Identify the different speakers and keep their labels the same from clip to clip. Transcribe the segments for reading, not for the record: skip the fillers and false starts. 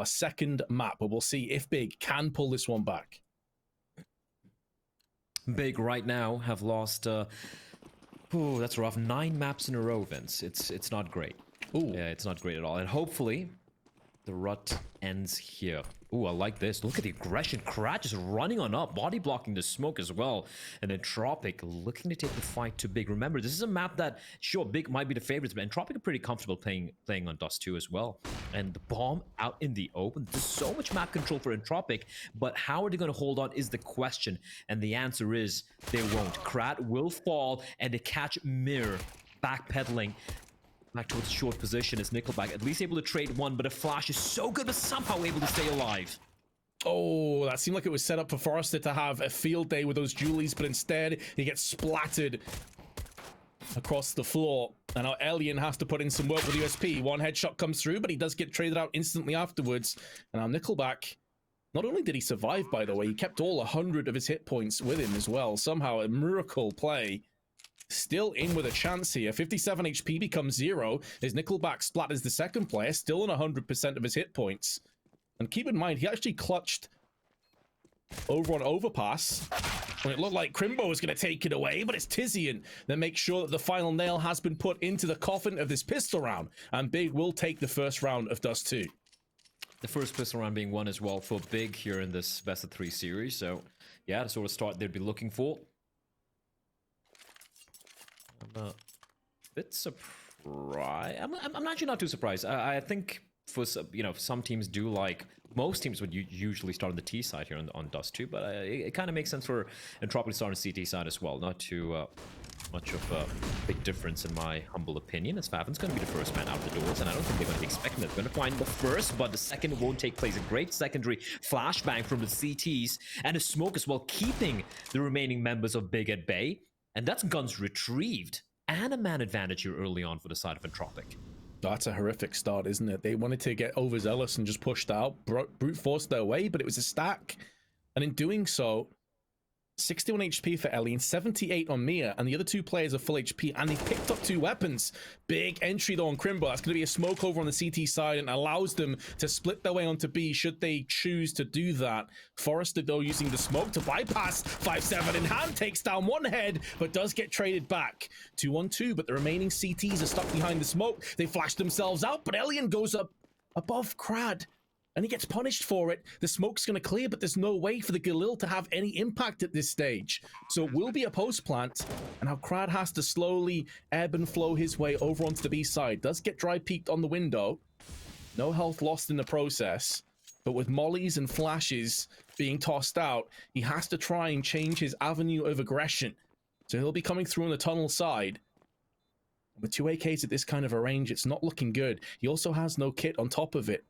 Speaker 1: a second map, but we'll see if Big can pull this one back.
Speaker 2: Big right now have lost, that's rough, 9 maps in a row, Vince. It's not great.
Speaker 1: Ooh.
Speaker 2: Yeah, it's not great at all. And hopefully, the rut ends here. Ooh, I like this. Look at the aggression. Krat just running on up, body blocking the smoke as well. And Entropiq looking to take the fight to Big. Remember, this is a map that, sure, Big might be the favorites, but Entropiq are pretty comfortable playing on Dust 2 as well. And the bomb out in the open. There's so much map control for Entropiq, but how are they going to hold on is the question. And the answer is they won't. Krat will fall, and they catch Mir backpedaling back towards the short position as Nickelback at least able to trade one, but a flash is so good, but somehow able to stay alive.
Speaker 1: Oh, that seemed like it was set up for Forrester to have a field day with those Julies, but instead he gets splattered across the floor. And now Alien has to put in some work with USP. One headshot comes through, but he does get traded out instantly afterwards. And now Nickelback, not only did he survive, by the way, he kept all 100 of his hit points with him as well. Somehow a miracle play. Still in with a chance here. 57 HP becomes 0 as Nickelback splatters the second player, still on 100% of his hit points. And keep in mind, he actually clutched over on Overpass when it looked like Crimbo was going to take it away, but it's Tizian that makes sure that the final nail has been put into the coffin of this pistol round, and Big will take the first round of Dust 2.
Speaker 2: The first pistol round being won as well for Big here in this best of 3 series, so yeah, the sort of start they'd be looking for. I'm a bit surprised. I'm actually not too surprised. I think for some teams do like, most teams would usually start on the T side here on Dust 2, but it kind of makes sense for Entropiq to start on the CT side as well. Not too much of a big difference in my humble opinion, as Favin's going to be the first man out the doors, and I don't think they're going to be expecting that. They're going to find the first, but the second won't take place. A great secondary flashbang from the CTs, and a smoke as well, keeping the remaining members of Big at bay. And that's guns retrieved and a man advantage here early on for the side of Entropiq.
Speaker 1: That's a horrific start, isn't it? They wanted to get overzealous and just pushed out, brute forced their way, but it was a stack. And in doing so, 61 HP for Ellie and 78 on Mia, and the other 2 players are full HP, and they picked up 2 weapons. Big entry though on Crimbo. That's going to be a smoke over on the CT side and allows them to split their way onto B should they choose to do that. Forrester though using the smoke to bypass 5-7 in hand, takes down one head, but does get traded back. 2-on-2, but the remaining CTs are stuck behind the smoke. They flash themselves out, but Alien goes up above Krad. And he gets punished for it. The smoke's going to clear, but there's no way for the Galil to have any impact at this stage. So it will be a post plant. And now Krad has to slowly ebb and flow his way over onto the B side. Does get dry peeked on the window. No health lost in the process. But with mollies and flashes being tossed out, he has to try and change his avenue of aggression. So he'll be coming through on the tunnel side. With 2 AKs at this kind of a range, it's not looking good. He also has no kit on top of it.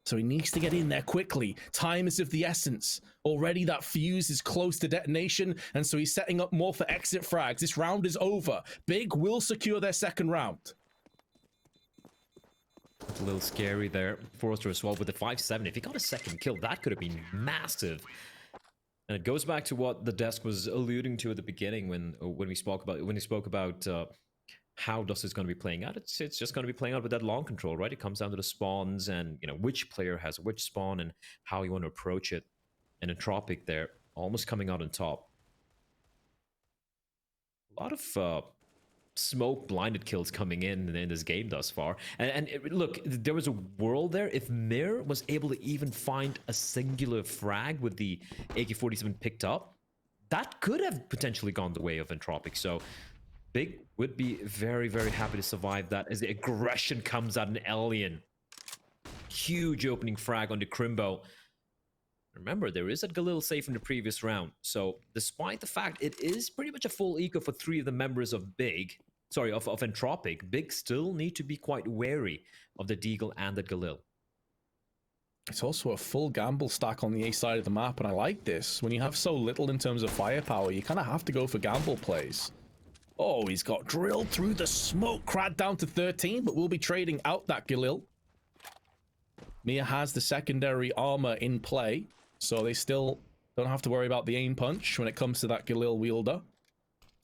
Speaker 1: So he needs to get in there quickly. Time is of the essence. Already that fuse is close to detonation, and so he's setting up more for exit frags. This round is over. Big will secure their second round.
Speaker 2: It's a little scary there. Forrester as well with the 5-7. If he got a second kill, that could have been massive. And it goes back to what the desk was alluding to at the beginning when we spoke about how Dust is going to be playing out. It's just going to be playing out with that long control, right? It comes down to the spawns and, which player has which spawn and how you want to approach it. And Entropiq there, almost coming out on top. A lot of smoke blinded kills coming in this game thus far. Look, there was a world there. If Mir was able to even find a singular frag with the AK-47 picked up, that could have potentially gone the way of Entropiq. So Big would be very, very happy to survive that as the aggression comes out in Alien. Huge opening frag on the Crimbo. Remember, there is a Galil safe from the previous round. So despite the fact it is pretty much a full eco for 3 of the members of Entropiq, Big still need to be quite wary of the Deagle and the Galil.
Speaker 1: It's also a full gamble stack on the A side of the map, and I like this. When you have so little in terms of firepower, you kind of have to go for gamble plays. Oh, he's got drilled through the smoke. Krad down to 13, but we'll be trading out that Galil. Mia has the secondary armor in play, so they still don't have to worry about the aim punch when it comes to that Galil wielder.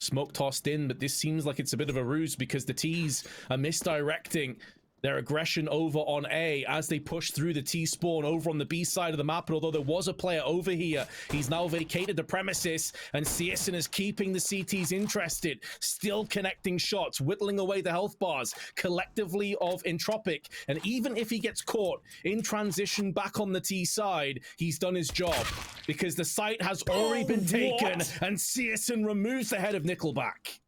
Speaker 1: Smoke tossed in, but this seems like it's a bit of a ruse because the T's are misdirecting their aggression over on A as they push through the T-spawn over on the B side of the map. And although there was a player over here, he's now vacated the premises, and Searson is keeping the CTs interested, still connecting shots, whittling away the health bars collectively of Entropiq. And even if he gets caught in transition back on the T side, he's done his job because the site has already been taken, and Searson removes the head of Nickelback.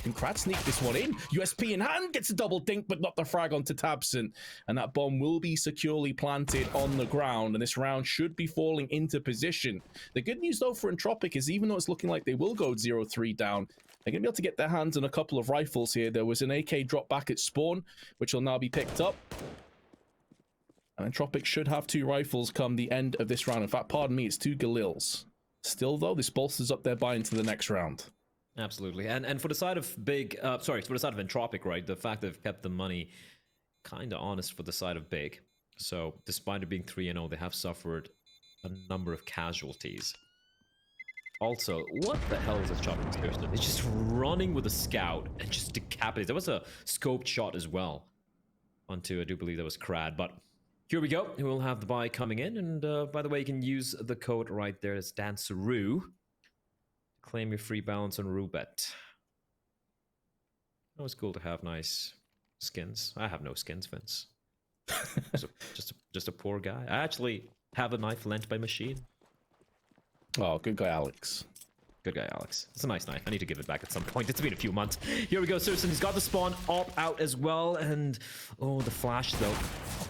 Speaker 1: Can Krad sneak this one in? USP in hand, gets a double dink, but not the frag onto Tabson. And that bomb will be securely planted on the ground, and this round should be falling into position. The good news, though, for Entropiq is even though it's looking like they will go 0-3 down, they're going to be able to get their hands on a couple of rifles here. There was an AK drop back at spawn, which will now be picked up. And Entropiq should have 2 rifles come the end of this round. In fact, pardon me, it's 2 Galils. Still, though, this bolsters up their buy into the next round.
Speaker 2: Absolutely. And for the side of Big, for the side of Entropiq, right, the fact they've kept the money kind of honest for the side of Big. So despite it being 3-0, they have suffered a number of casualties. Also, what the hell is this chopping Thurston? It's just running with a scout and just decapitates. There was a scoped shot as well onto, I do believe that was Krad, but here we go. We'll have the buy coming in, and by the way, you can use the code right there. It's DanceRoo. Claim your free balance on Roobet. Oh, it's cool to have nice skins. I have no skins, Vince. just a poor guy. I actually have a knife lent by Machine.
Speaker 1: Oh, good guy, Alex.
Speaker 2: Good guy, Alex. It's a nice knife. I need to give it back at some point. It's been a few months. Here we go, Searson. He's got the spawn up out as well. And, oh, the flash, though.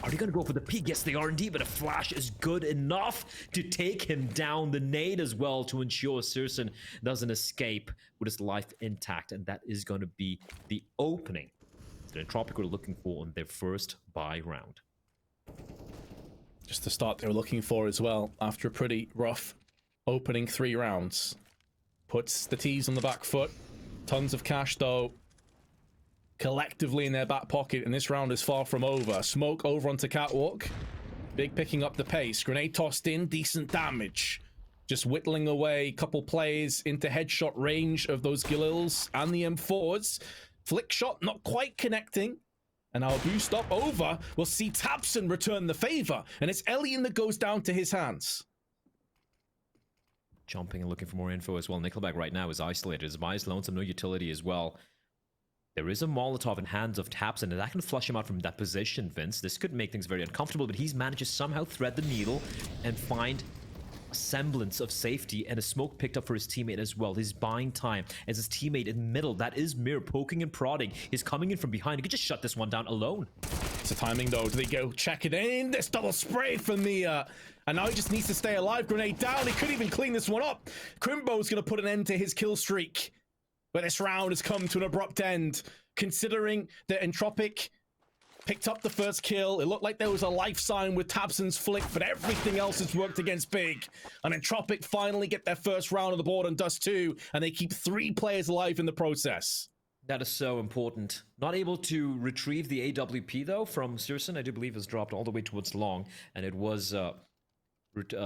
Speaker 2: Are they going to go for the peek? Yes, they are indeed, but a flash is good enough to take him down. The nade as well to ensure Searson doesn't escape with his life intact. And that is going to be the opening that Entropiq were looking for on their first buy round.
Speaker 1: Just the start they were looking for as well after a pretty rough opening 3 rounds. Puts the T's on the back foot. Tons of cash, though, collectively in their back pocket, and this round is far from over. Smoke over onto Catwalk. Big picking up the pace. Grenade tossed in, decent damage. Just whittling away a couple plays into headshot range of those Galils and the M4s. Flick shot not quite connecting. And our boost up over. We'll see Tabson return the favor, and it's Elian that goes down to his hands.
Speaker 2: Jumping and looking for more info as well. Nickelback right now is isolated. His buy is lonesome, no utility as well. There is a Molotov in hands of Tabson, and that can flush him out from that position, Vince. This could make things very uncomfortable, but he's managed to somehow thread the needle and find a semblance of safety, and a smoke picked up for his teammate as well. He's buying time as his teammate in the middle. That is Mir poking and prodding. He's coming in from behind. He could just shut this one down alone.
Speaker 1: It's the timing, though. Do they go check it in? This double spray from Mia. And now he just needs to stay alive. Grenade down. He couldn't even clean this one up. Crimbo's going to put an end to his kill streak. But this round has come to an abrupt end. Considering that Entropiq picked up the first kill, it looked like there was a life sign with Tabson's flick, but everything else has worked against Big. And Entropiq finally get their first round on the board on Dust 2, and they keep 3 players alive in the process.
Speaker 2: That is so important. Not able to retrieve the AWP, though, from Searson. I do believe is dropped all the way towards long, and it was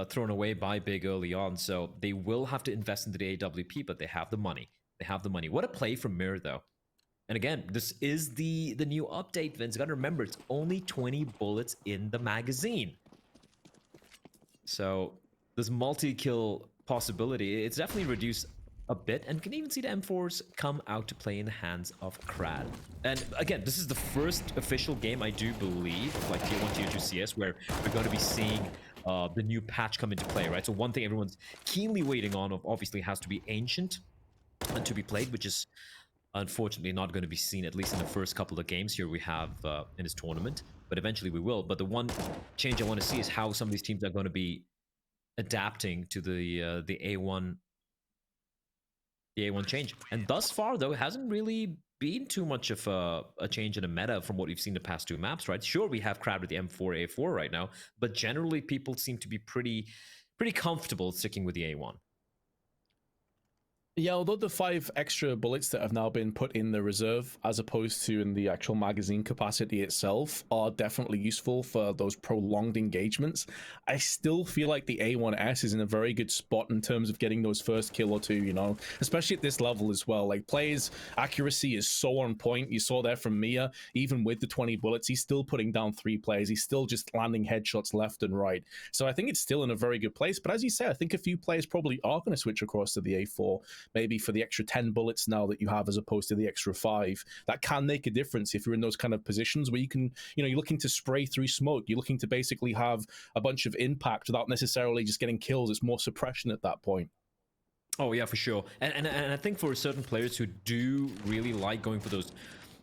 Speaker 2: thrown away by Big early on, so they will have to invest into the AWP, but they have the money. They have the money. What a play from Mir, though. And again, this is the new update, Vince. You gotta remember, it's only 20 bullets in the magazine. So this multi-kill possibility, it's definitely reduced a bit, and can even see the M4s come out to play in the hands of Krad. And again, this is the first official game, I do believe, of like Tier 1, Tier 2 CS, where we're going to be seeing the new patch come into play, right? So one thing everyone's keenly waiting on, obviously, has to be Ancient and to be played, which is unfortunately not going to be seen, at least in the first couple of games here we have in this tournament, but eventually we will. But the one change I want to see is how some of these teams are going to be adapting to the A1 change. And thus far, though, it hasn't really been too much of a change in the meta from what we've seen the past 2 maps, right? Sure, we have Krad with the M4A4 right now, but generally people seem to be pretty comfortable sticking with the A1.
Speaker 1: Yeah, although the 5 extra bullets that have now been put in the reserve as opposed to in the actual magazine capacity itself are definitely useful for those prolonged engagements, I still feel like the A1S is in a very good spot in terms of getting those first kill or two, you know, especially at this level as well. Like, players' accuracy is so on point. You saw there from Mia, even with the 20 bullets, he's still putting down 3 players. He's still just landing headshots left and right. So I think it's still in a very good place. But as you say, I think a few players probably are going to switch across to the A4. Maybe for the extra 10 bullets now that you have as opposed to the extra 5. That can make a difference if you're in those kind of positions where you can, you know, you're looking to spray through smoke. You're looking to basically have a bunch of impact without necessarily just getting kills. It's more suppression at that point.
Speaker 2: Oh yeah, for sure. And I think for certain players who do really like going for those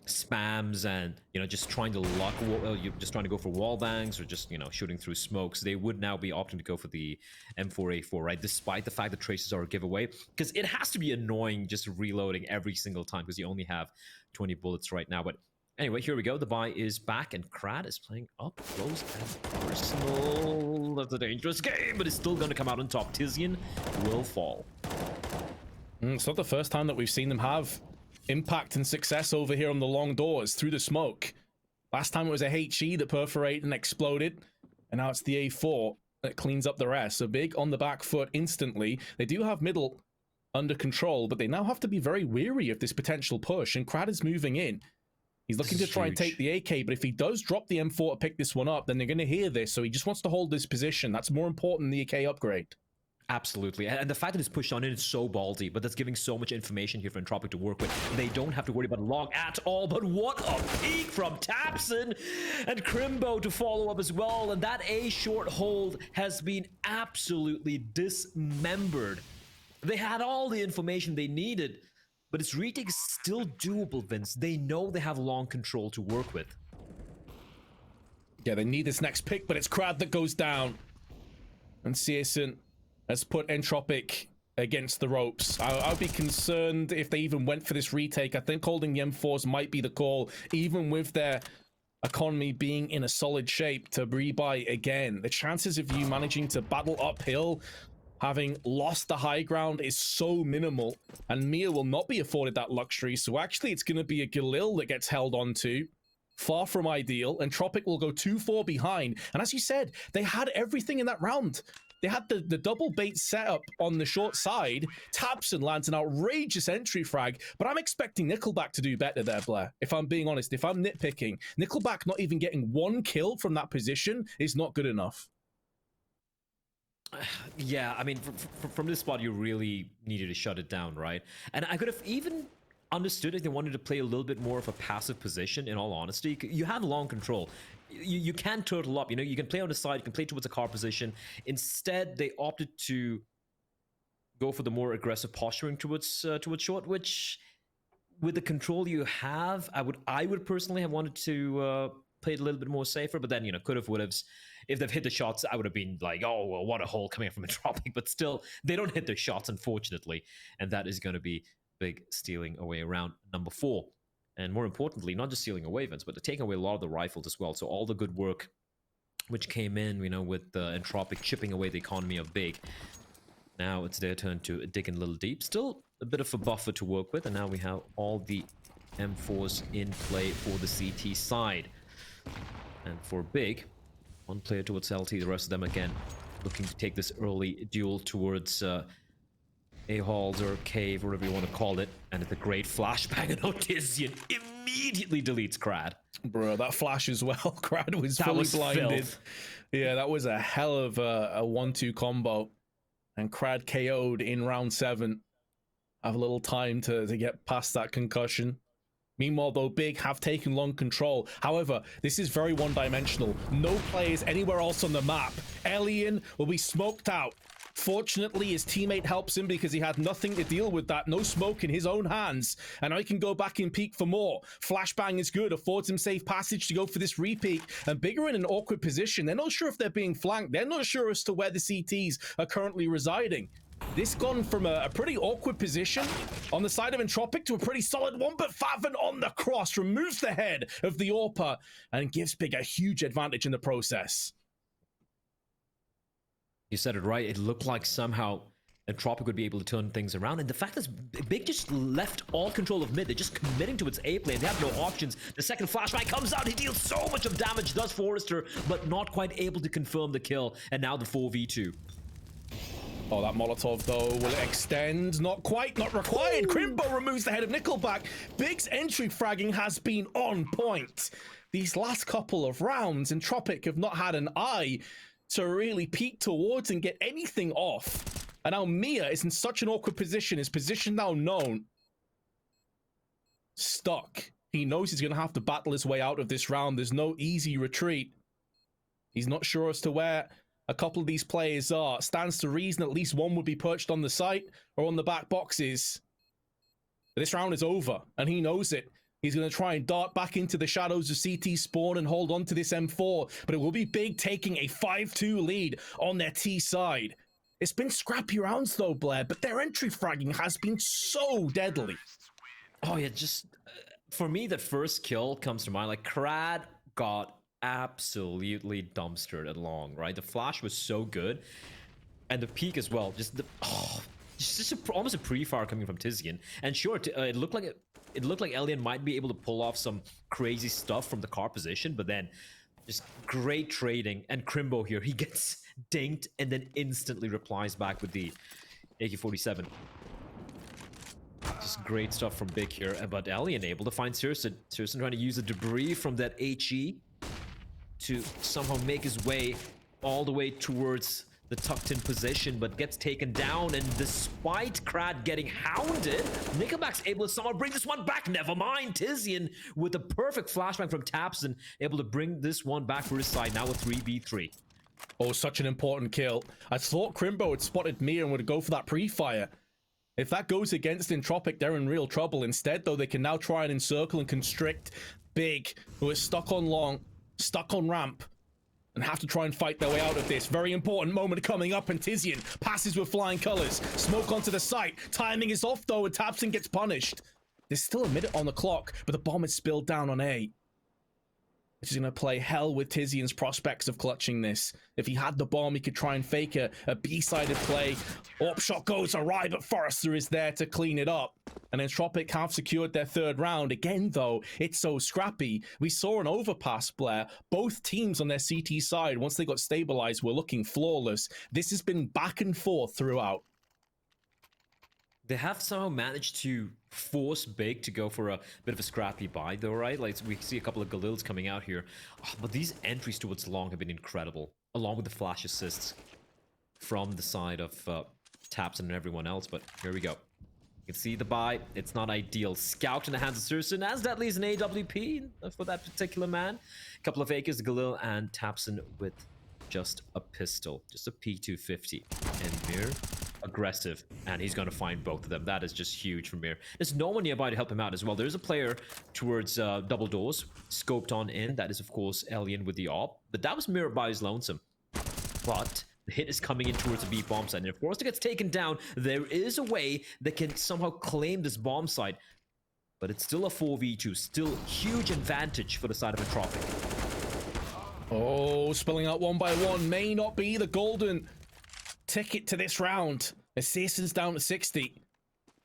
Speaker 2: spams and, you know, just trying to lock, you're just trying to go for wall bangs or just, you know, shooting through smokes, they would now be opting to go for the M4A4, right? Despite the fact that traces are a giveaway, because it has to be annoying just reloading every single time because you only have 20 bullets right now. But anyway, here we go. The buy is back, and Krad is playing up close and personal. That's a dangerous game, but it's still going to come out on top. Tizian will fall.
Speaker 1: It's not the first time that we've seen them have impact and success over here on the long doors through the smoke. Last time it was a HE that perforated and exploded, and now it's the A4 that cleans up the rest. So Big on the back foot instantly. They do have middle under control, but they now have to be very wary of this potential push, and Krad is moving in. He's looking to try and take the AK, but if he does drop the M4 to pick this one up, then they're going to hear this, so he just wants to hold this position. That's more important than the AK upgrade.
Speaker 2: Absolutely, and the fact that it's pushed on in is so ballsy, but that's giving so much information here for Entropiq to work with. They don't have to worry about log at all, but what a peek from Tapson and Crimbo to follow up as well, and that A short hold has been absolutely dismembered. They had all the information they needed, but its retake is still doable, Vince. They know they have long control to work with.
Speaker 1: Yeah, they need this next pick, but it's Krad that goes down. And Searson has put Entropiq against the ropes. I'd be concerned if they even went for this retake. I think holding the M4s might be the call, even with their economy being in a solid shape to rebuy again. The chances of you managing to battle uphill, having lost the high ground, is so minimal, and Mia will not be afforded that luxury. So actually it's going to be a Galil that gets held onto. Far from ideal. Entropiq will go 2-4 behind. And as you said, they had everything in that round. They had the double bait setup on the short side. Tapson lands an outrageous entry frag, but I'm expecting Nickelback to do better there, Blair. If I'm being honest, if I'm nitpicking, Nickelback not even getting one kill from that position is not good enough.
Speaker 2: Yeah, I mean, from this spot, you really needed to shut it down, right? And I could have even understood if they wanted to play a little bit more of a passive position, in all honesty. You have long control. You can turtle up, you know, you can play on the side, you can play towards a car position. Instead, they opted to go for the more aggressive posturing towards short, which with the control you have, I would personally have wanted to play it a little bit more safer, but then, you know, could have, would have. If they've hit the shots, I would have been like, oh, well, what a hole coming from Entropiq, but still, they don't hit their shots, unfortunately, and that is going to be Big stealing away around number 4. And more importantly, not just stealing away, Vince, but they're taking away a lot of the rifles as well. So all the good work which came in, you know, with Entropiq chipping away the economy of Big. Now it's their turn to dig in a little deep. Still a bit of a buffer to work with, and now we have all the M4s in play for the CT side. And for Big, one player towards LT, the rest of them again looking to take this early duel towards A-Halls or Cave, or whatever you want to call it, and it's a great flashbang, and Tizian immediately deletes Krad.
Speaker 1: Bro, that flash as well. Krad was fully blinded. Filth. Yeah, that was a hell of a 1-2 combo, and Krad KO'd in round 7. Have a little time to get past that concussion. Meanwhile, though, Big have taken long control. However, this is very one-dimensional. No players anywhere else on the map. Alien will be smoked out. Fortunately, his teammate helps him because he had nothing to deal with that. No smoke in his own hands. And I can go back and peek for more. Flashbang is good. Affords him safe passage to go for this repeat. And Big are in an awkward position. They're not sure if they're being flanked. They're not sure as to where the CTs are currently residing. This gone from a pretty awkward position on the side of Entropiq to a pretty solid one, but Faven on the cross removes the head of the AWPer and gives Big a huge advantage in the process.
Speaker 2: You said it right. It looked like somehow Entropiq would be able to turn things around. And the fact is, Big just left all control of mid. They're just committing to its A plane. They have no options. The second flashbang comes out. He deals so much of damage, does Forrester, but not quite able to confirm the kill. And now the 4v2.
Speaker 1: Oh, that Molotov, though, will it extend? Not quite, not required. Crimbo removes the head of Nickelback. Big's entry fragging has been on point. These last couple of rounds, Entropiq have not had an eye to really peek towards and get anything off. And now Mia is in such an awkward position. His position now known. Stuck. He knows he's going to have to battle his way out of this round. There's no easy retreat. He's not sure as to where a couple of these players are. Stands to reason at least one would be perched on the site or on the back boxes. This round is over, and he knows it. He's going to try and dart back into the shadows of CT spawn and hold on to this M4, but it will be Big taking a 5-2 lead on their T side. It's been scrappy rounds though, Blair, but their entry fragging has been so deadly.
Speaker 2: Oh yeah, just for me, the first kill comes to mind. Like, Crad got absolutely dumpstered at long, right? The flash was so good, and the peak as well. Just the almost a pre-fire coming from Tizian. And sure, it looked like Elian might be able to pull off some crazy stuff from the car position, but then just great trading. And Crimbo here, he gets dinked and then instantly replies back with the AK-47. Just great stuff from Big here, but Elian able to find Sirson. Sirson trying to use the debris from that HE to somehow make his way all the way towards the tucked in position, but gets taken down. And despite Crad getting hounded, Nickelback's able to somehow bring this one back. Never mind, Tizian with the perfect flashbang from Tapson, able to bring this one back for his side. Now a 3v3.
Speaker 1: Oh, such an important kill. I thought Crimbo had spotted Mia and would go for that pre-fire. If that goes against Entropiq, they're in real trouble. Instead, though, they can now try and encircle and constrict Big, who is stuck on long, stuck on ramp, and have to try and fight their way out of this. Very important moment coming up, and Tizian passes with flying colors. Smoke onto the site. Timing is off, though, and Tapson gets punished. There's still a minute on the clock, but the bomb is spilled down on A. Which is going to play hell with Tizian's prospects of clutching this. If he had the bomb, he could try and fake a B-sided play. Orp shot goes awry, but Forrester is there to clean it up. And Entropiq have secured their third round. Again, though, it's so scrappy. We saw an overpass, Blair. Both teams on their CT side, once they got stabilized, were looking flawless. This has been back and forth throughout.
Speaker 2: They have somehow managed to force Big to go for a bit of a scrappy buy, though, right? Like, we see a couple of Galils coming out here. Oh, but these entries towards long have been incredible, along with the flash assists from the side of Tapson and everyone else. But here we go. You can see the buy. It's not ideal. Scout in the hands of Sirson, as that leaves an AWP for that particular man. A couple of AKs, Galil, and Tapson with just a pistol. Just a P250. And Mir, aggressive, and he's going to find both of them. That is just huge from Mir. There's no one nearby to help him out as well. There's a player towards double doors, scoped on in. That is, of course, Elian with the AWP. But that was Mir by his lonesome. But the hit is coming in towards the B bomb site. And if Forrester gets taken down, there is a way that can somehow claim this bomb site. But it's still a 4v2. Still huge advantage for the side of Entropiq.
Speaker 1: Oh, spilling out one by one may not be the golden ticket to this round. Assassin's down to 60.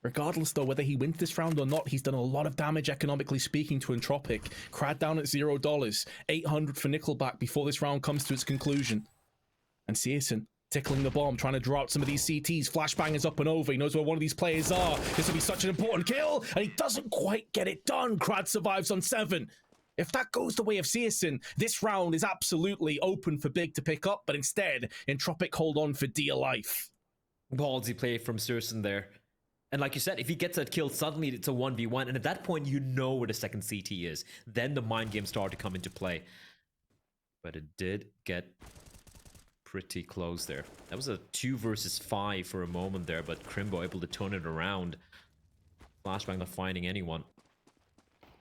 Speaker 1: Regardless, though, whether he wins this round or not, he's done a lot of damage economically speaking to Entropiq. Crad down at $0. 800 for Nickelback before this round comes to its conclusion. And Searson tickling the bomb, trying to draw out some of these CTs. Flashbang is up and over. He knows where one of these players are. This will be such an important kill, and he doesn't quite get it done. Crad survives on 7. If that goes the way of Searson, this round is absolutely open for Big to pick up, but instead, Entropiq hold on for dear life.
Speaker 2: Ballsy play from Sirson there. And like you said, if he gets that kill, suddenly it's a 1v1, and at that point, you know where the second CT is. Then the mind games start to come into play. But it did get pretty close there. That was a 2 versus 5 for a moment there, but Crimbo able to turn it around. Flashbang not finding anyone.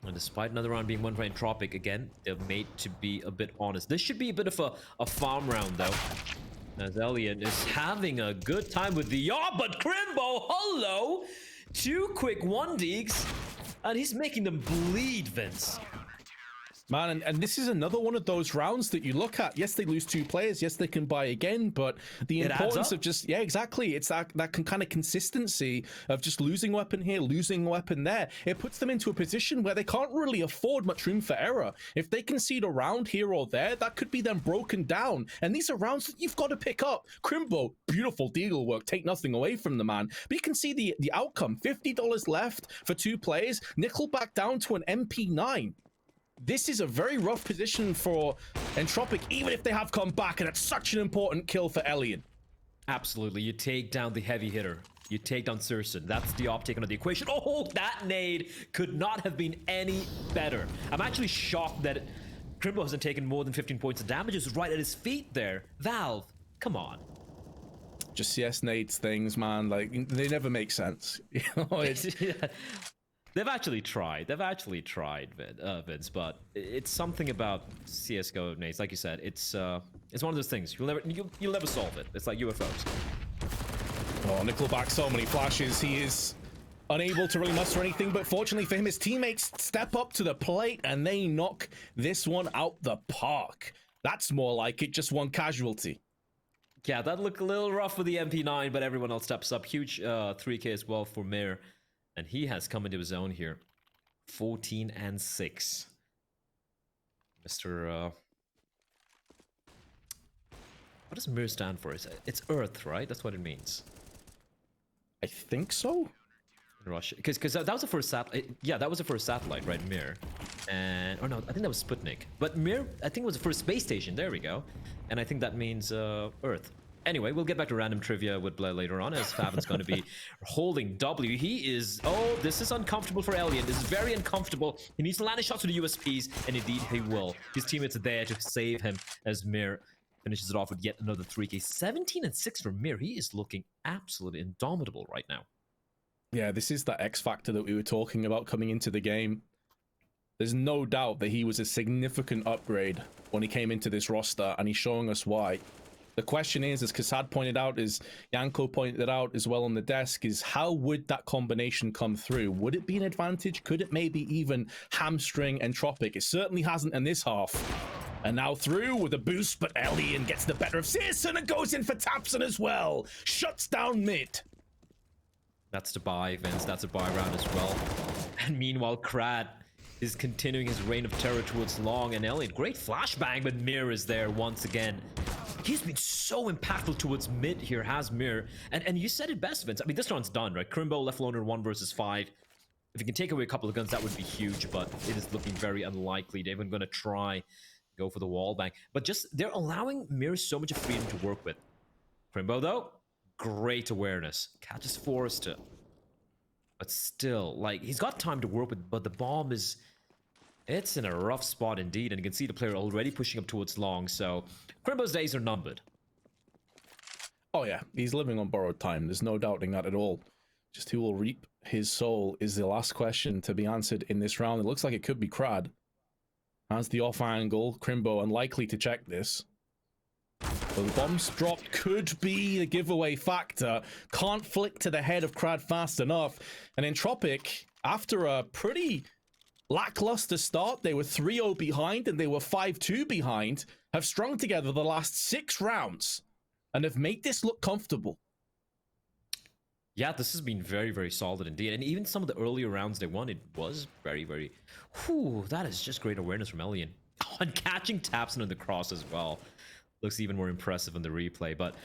Speaker 2: And despite another round being won by Entropiq, again, they're made to be a bit honest. This should be a bit of a farm round, though. As Elian is having a good time with the yaw, but Crimbo, hello! 2 quick 1-digs, and he's making them bleed, Vince.
Speaker 1: Man, and this is another one of those rounds that you look at. Yes, they lose 2 players. Yes, they can buy again, but the importance of just, yeah, exactly. It's that kind of consistency of just losing weapon here, losing weapon there. It puts them into a position where they can't really afford much room for error. If they concede a round here or there, that could be them broken down. And these are rounds that you've got to pick up. Crimbo, beautiful deagle work. Take nothing away from the man. But you can see the outcome. $50 left for 2 players. Nickelback down to an MP9. This is a very rough position for Entropiq, even if they have come back, and it's such an important kill for Elian.
Speaker 2: Absolutely. You take down the heavy hitter. You take down Surson. That's the optic out of the equation. Oh, that nade could not have been any better. I'm actually shocked that Crimbo hasn't taken more than 15 points of damage. It's right at his feet there. Valve, come on.
Speaker 1: Just CS nades things, man. Like, they never make sense. You know, it's...
Speaker 2: Yeah. They've actually tried. Vince, but it's something about CS:GO nades. Like you said, it's one of those things. You'll never solve it. It's like UFOs.
Speaker 1: Oh, Nickelback, so many flashes. He is unable to really muster anything, but fortunately for him, his teammates step up to the plate and they knock this one out the park. That's more like it, just one casualty.
Speaker 2: Yeah, that looked a little rough with the MP9, but everyone else steps up. Huge 3K as well for Mir. And he has come into his own here. 14-6. Mr. What does Mir stand for? It's Earth, right? That's what it means.
Speaker 1: I think so.
Speaker 2: In Russia, because that was the first satellite. Yeah, that was the first satellite, right? Mir, and or no, I think that was Sputnik. But Mir, I think, was the first space station. There we go. And I think that means Earth. Anyway, we'll get back to random trivia with Blair later on, as Favin's going to be holding W. He is... Oh, this is uncomfortable for Elian. This is very uncomfortable. He needs to land a shot to the USPs, and indeed he will. His teammates are there to save him as Mir finishes it off with yet another 3K. 17-6 for Mir. He is looking absolutely indomitable right now.
Speaker 1: Yeah, this is that X factor that we were talking about coming into the game. There's no doubt that he was a significant upgrade when he came into this roster, and he's showing us why. The question is, as Kassad pointed out, as Yanko pointed out as well on the desk, is how would that combination come through? Would it be an advantage? Could it maybe even hamstring Entropiq? It certainly hasn't in this half. And now through with a boost, but Elian gets the better of Searson and goes in for Tapson as well. Shuts down mid.
Speaker 2: That's the buy, Vince. That's a buy round as well. And meanwhile, Krad is continuing his reign of terror towards Long and Elian. Great flashbang, but Mir is there once again. He's been so impactful towards mid here, has Mir. And you said it best, Vince. I mean, this round's done, right? Crimbo left alone in 1 versus 5. If you can take away a couple of guns, that would be huge, but it is looking very unlikely. They're even going to try go for the wall bang. But just, they're allowing Mir so much freedom to work with. Crimbo, though, great awareness. Catches Forrester. But still, like, he's got time to work with, but the bomb is... It's in a rough spot indeed, and you can see the player already pushing up towards Long, so Crimbo's days are numbered.
Speaker 1: Oh yeah, he's living on borrowed time. There's no doubting that at all. Just who will reap his soul is the last question to be answered in this round. It looks like it could be Krad. Has the off angle. Crimbo unlikely to check this. So the bombs dropped could be the giveaway factor. Can't flick to the head of Krad fast enough. And Entropiq, after a pretty lackluster start, they were 3-0 behind and they were 5-2 behind, have strung together the last 6 rounds and have made this look comfortable.
Speaker 2: Yeah, this has been very, very solid indeed. And even some of the earlier rounds they won, it was very, very... Whew, that is just great awareness from Elian. Oh, and catching Tapson in the cross as well. Looks even more impressive in the replay, but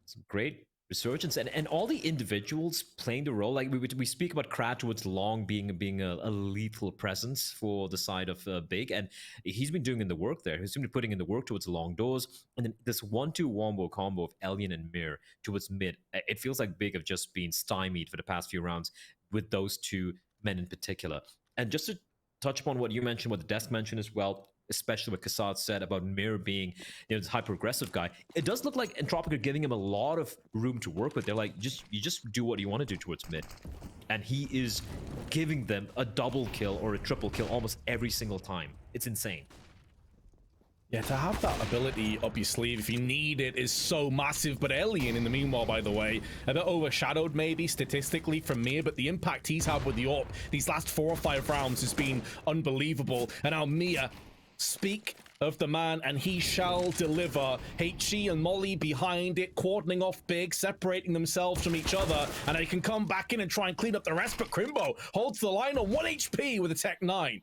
Speaker 2: some great resurgence and all the individuals playing the role. Like we speak about Krad towards Long being a lethal presence for the side of Big, and he's been doing in the work there. He's been putting in the work towards Long doors, and then this 1-2 wombo combo of Elian and Mir towards mid. It feels like Big have just been stymied for the past few rounds with those 2 men in particular. And just to touch upon what you mentioned, what the desk mentioned as well, especially what Kassad said about Mir being, this hyper-aggressive guy. It does look like Entropiq are giving him a lot of room to work with. They're like, you just do what you want to do towards mid. And he is giving them a double kill or a triple kill almost every single time. It's insane.
Speaker 1: Yeah, to have that ability up your sleeve if you need it is so massive. But Alien, in the meanwhile, by the way, a bit overshadowed maybe statistically from Mir, but the impact he's had with the AWP these last 4 or 5 rounds has been unbelievable. And now Mir, speak of the man, and he shall deliver. HE and Molly behind it, cordoning off Big, separating themselves from each other, and they can come back in and try and clean up the rest. But Crimbo holds the line on 1 HP with a Tech 9.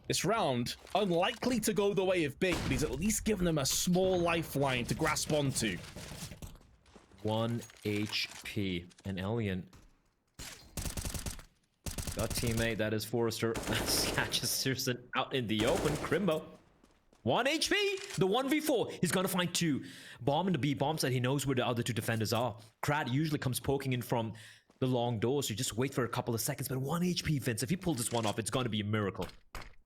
Speaker 1: This round, unlikely to go the way of Big, but he's at least given them a small lifeline to grasp onto.
Speaker 2: 1 HP. And Alien got teammate, that is Forrester. Catches Searson out in the open. Crimbo. 1 HP! The 1v4. He's gonna find 2. Bomb in the B bomb side. He knows where the other 2 defenders are. Krad usually comes poking in from the long door, so you just wait for a couple of seconds. But 1 HP, Vince. If he pulls this one off, it's gonna be a miracle.